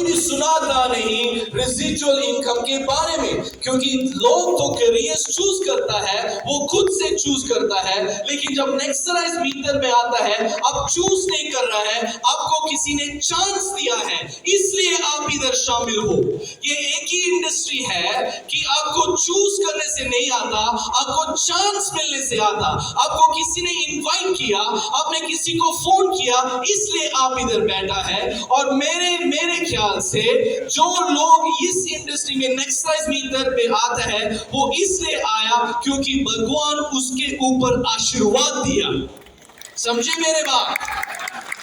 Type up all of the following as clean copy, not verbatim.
कभी भी सुना था नहीं रेजिडुअल इनकम के बारे में, क्योंकि लोग तो करियर चूज करता है, वो खुद से चूज करता है, लेकिन जब नेक्सराइज मीटर में आता है आप चूज नहीं कर रहा है, आपको किसी ने चांस दिया है, इसलिए आप इधर शामिल हो। ये एक ही इंडस्ट्री है कि आपको चूज करने से नहीं आता, आपको चांस मिलने से आता। आपको किसी ने इनवाइट किया, आपने किसी को फोन किया, इसलिए आप इधर बैठा है। और मेरे ख्याल से जो लोग इस इंडस्ट्री में नेक्सराइज मीटर पे आता है वो इसलिए आया क्योंकि भगवान उसके ऊपर आशीर्वाद दिया। समझे मेरे बात?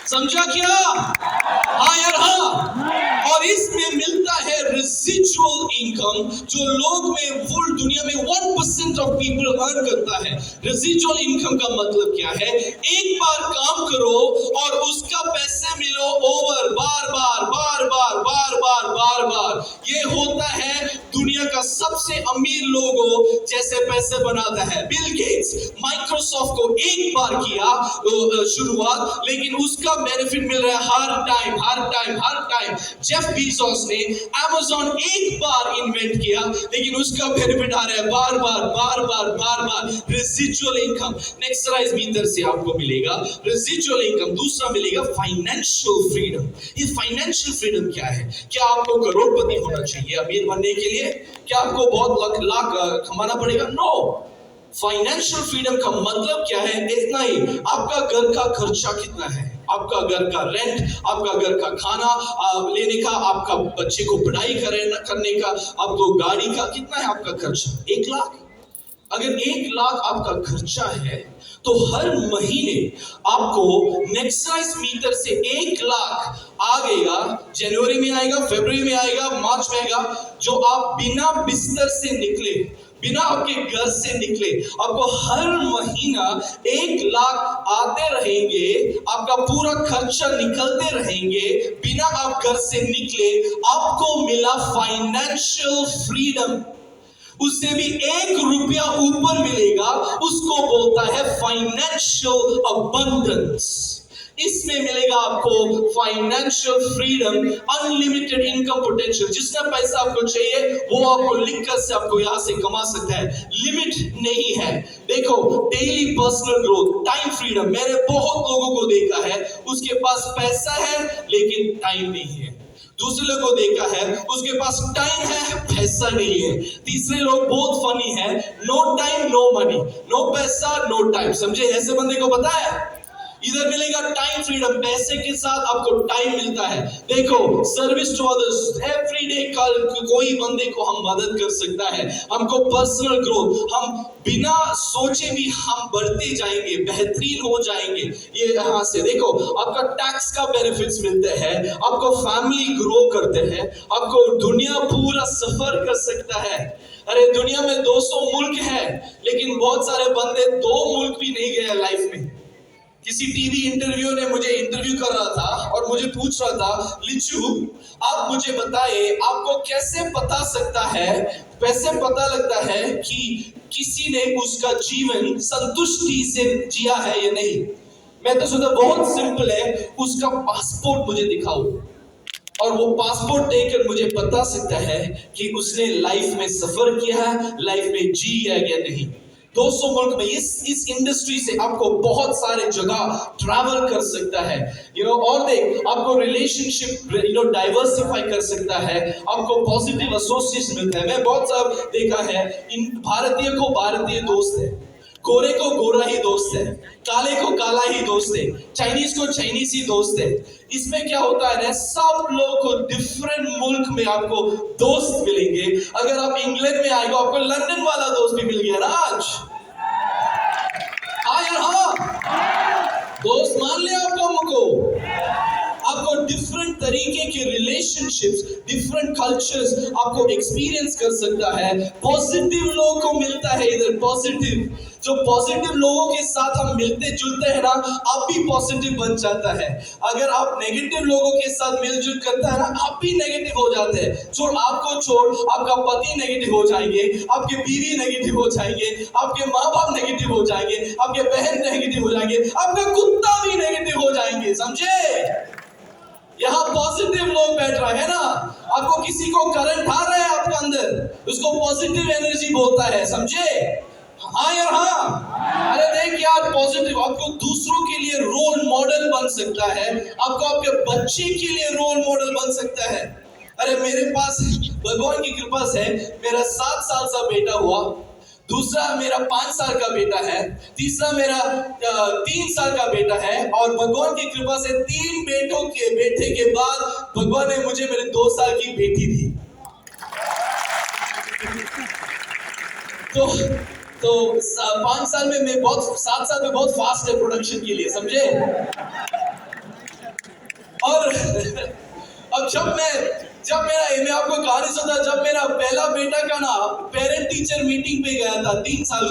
समझा क्या? हाँ यार हाँ। और इसमें मिलता है रेजिडुअल इनकम, जो लोग में फुल दुनिया में 1% ऑफ पीपल अर्न करता है। रेजिडुअल इनकम का मतलब क्या है? एक बार काम करो और उसका पैसे मिलो ओवर, बार बार बार बार बार बार बार बार। ये होता है दुनिया का सबसे अमीर लोगों जैसे पैसे बनाता है। बिल गेट्स माइक्रोसॉफ्ट को एक बार किया शुरुआत, लेकिन उसका बेनिफिट मिल रहा है हर टाइम हर टाइम हर टाइम। जेफ बीजोस ने अमेज़न एक बार इन्वेंट किया, लेकिन उसका बेनिफिट आ रहा है बार बार बार बार बार बार। रेजिडुअल इनकम नेक्सराइज मीटर से आपको मिलेगा रेजिडुअल इनकम। दूसरा मिलेगा फाइनेंशियल फ्रीडम। ये फाइनेंशियल फ्रीडम क्या है? क्या आपको करोड़पति होना चाहिए अमीर बनने के लिए? क्या आपको बहुत लाख कमाना पड़ेगा? नो। फाइनेंशियल फ्रीडम का मतलब क्या है? इतना ही, आपका घर का खर्चा कितना है, आपका घर का रेंट, आपका घर का खाना लेने का, आपका बच्चे को पढ़ाई करने का, आपको गाड़ी का कितना है आपका खर्चा? 1 लाख। अगर 1 लाख आपका खर्चा है तो हर महीने आपको नेक्सराइज मीटर से 1 लाख आएगा। जनवरी में आएगा, फरवरी में आएगा, मार्च में आएगा, जो आप बिना बिस्तर से निकले, बिना आपके घर से निकले, आपको हर महीना 1 लाख आते रहेंगे, आपका पूरा खर्चा निकलते रहेंगे बिना आप घर से निकले। आपको मिला फाइनेंशियल फ्रीडम। उससे भी 1 रुपया ऊपर मिलेगा, उसको बोलता है फाइनेंशियल अबंडेंस। इसमें मिलेगा आपको financial freedom, unlimited income potential. जितना पैसा आपको चाहिए वो आपको लिखकर से आपको यहां से कमा सकता है, लिमिट नहीं है। देखो, daily personal growth, time freedom. मैंने बहुत लोगों को देखा है, उसके पास पैसा है लेकिन टाइम नहीं है। दूसरे लोगों को देखा है, उसके पास टाइम है, पैसा नहीं है। तीसरे लोग बहुत फनी है, no time no money, no पैसा नो टाइम। समझे? ऐसे बंदे को पता है इधर मिलेगा टाइम फ्रीडम, पैसे के साथ आपको टाइम मिलता है। देखो, service to others, every day कोई बंदे को हम मदद कर सकता है। हमको पर्सनल ग्रोथ, हम बिना सोचे भी हम बढ़ते जाएंगे, बेहतरीन हो जाएंगे। ये यहाँ से देखो, आपका टैक्स का बेनिफिट्स मिलते हैं, आपको फैमिली ग्रो करते हैं, आपको दुनिया पूरा सफर कर सकता है। अरे दुनिया में 200 मुल्क है, लेकिन बहुत सारे बंदे 2 मुल्क भी नहीं गए लाइफ में। किसी टीवी इंटरव्यू ने मुझे इंटरव्यू कर रहा था और मुझे पूछ रहा था, लिचू आप मुझे बताइए, आपको कैसे पता सकता है, कैसे पता लगता है कि किसी ने उसका जीवन संतुष्टि से जिया है या नहीं? मैं तो सोचा बहुत सिंपल है, उसका पासपोर्ट मुझे दिखाओ, और वो पासपोर्ट देखकर मुझे बता सकता है कि उसने लाइफ में सफर किया है, लाइफ में जी है या नहीं। 200 मुल्क में इस इंडस्ट्री से आपको बहुत सारे जगह ट्रैवल कर सकता है, और देख, आपको रिलेशनशिप डाइवर्सिफाई कर सकता है, आपको पॉजिटिव एसोसिएशन मिलता है। मैं बहुत सारा देखा है, इन भारतीय को भारतीय दोस्त है, गोरे को गोरा ही दोस्त है, काले को काला ही दोस्त है, चाइनीज को चाइनीज ही दोस्त है। इसमें क्या होता है ना, सब लोग को डिफरेंट मुल्क में आपको दोस्त मिलेंगे। अगर आप इंग्लैंड में आएगा, आपको लंदन वाला दोस्त भी मिल गया ना आज। हाँ यार हाँ, दोस्त मान लिया आपको, आपको डिफरेंट तरीके के रिलेशनशिप्स, डिफरेंट कल्चर्स आपको एक्सपीरियंस कर सकता है। पॉजिटिव लोगों को मिलता है इधर, पॉजिटिव, जो पॉजिटिव लोगों के साथ हम मिलते जुलते हैं ना, आप भी पॉजिटिव बन जाता है। अगर आप नेगेटिव लोगों के साथ मिलजुल करता है ना, आप भी नेगेटिव हो जाते हैं। छोड़, आपको छोड़, आपका पति नेगेटिव हो जाएंगे, आपके बीवी नेगेटिव हो जाएंगे, आपके माँ बाप नेगेटिव हो जाएंगे, आपके बहन नेगेटिव हो जाएंगे, आपका कुत्ता भी नेगेटिव हो जाएंगे। समझे? यहाँ पॉजिटिव लोग बैठ रहे हैं ना, आपको किसी को करंट आ रहा है आपका अंदर, उसको पॉजिटिव एनर्जी बोलता है, समझे? हाँ यार हाँ। अरे देख यार, पॉजिटिव आपको दूसरों के लिए रोल मॉडल बन सकता है, आपको आपके बच्चे के लिए रोल मॉडल बन सकता है। अरे मेरे पास भगवान की कृपा से मेरा 7 साल का बेटा हुआ, दूसरा मेरा 5 साल का बेटा है, तीसरा मेरा 3 साल का बेटा है, और भगवान की कृपा से 3 बेटे के बाद भगवान ने मुझे मेरे 2 साल की बेटी दी। तो 5 साल में मैं बहुत 7 साल में बहुत फास्ट है प्रोडक्शन के लिए, समझे? और अब मैं आपको कहानी सुना, जब मेरा पहला बेटा का ना पेरेंट टीचर मीटिंग पे गया था, 3 साल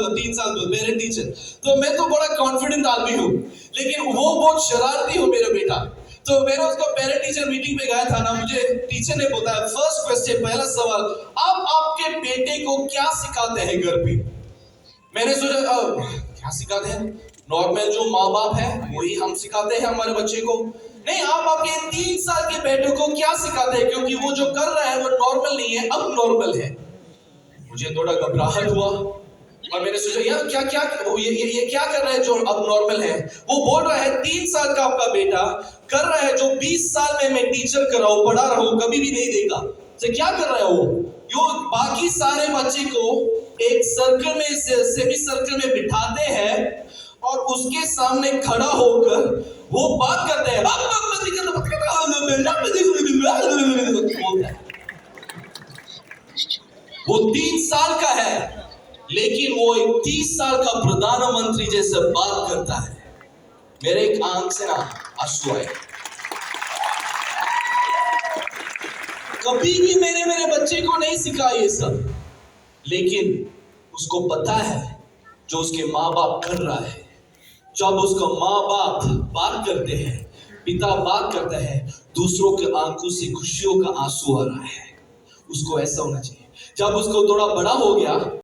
पेरेंट टीचर, तो मैं तो बड़ा कॉन्फिडेंट आदमी हूँ, लेकिन वो बहुत शरारती हो मेरा बेटा। तो मैंने उसको पेरेंट टीचर मीटिंग पे गया था ना, मुझे टीचर ने बताया, फर्स्ट क्वेश्चन, पहला सवाल, आप आपके बेटे को क्या सिखाते हैं घर पे? मैंने सोचा क्या सिखाते हैं, नॉर्मल जो माँ बाप है वही हम सिखाते हैं हमारे बच्चे को। नहीं, आप आपके 3 साल के बेटे को क्या सिखाते हैं, क्योंकि वो जो कर रहा है वो नॉर्मल नहीं है, अब नॉर्मल है। मुझे थोड़ा घबराहट हुआ और मैंने सोचा यार क्या क्या ये क्या कर रहा है जो अब नॉर्मल है? वो बोल रहा है 3 साल का आपका बेटा कर रहा है जो 20 साल में मैं टीचर कर रहा हूँ, पढ़ा रहा हूँ, कभी भी नहीं देखा। तो क्या कर रहा है वो? बाकी सारे बच्चे को एक सर्कल में, सेमी सर्कल में बिठाते हैं और उसके सामने खड़ा होकर वो बात करते हैं। वो 3 साल का है, लेकिन वो एक 30 साल का प्रधानमंत्री जैसे बात करता है। मेरे एक आंख से ना आंसू आए। कभी भी मेरे बच्चे को नहीं सिखा ये सब, लेकिन उसको पता है जो उसके माँ बाप कर रहा है। जब उसका माँ बाप बात करते हैं, पिता बात करता है, दूसरों के आंखों से खुशियों का आंसू आ रहा है, उसको ऐसा होना चाहिए। जब उसको थोड़ा बड़ा हो गया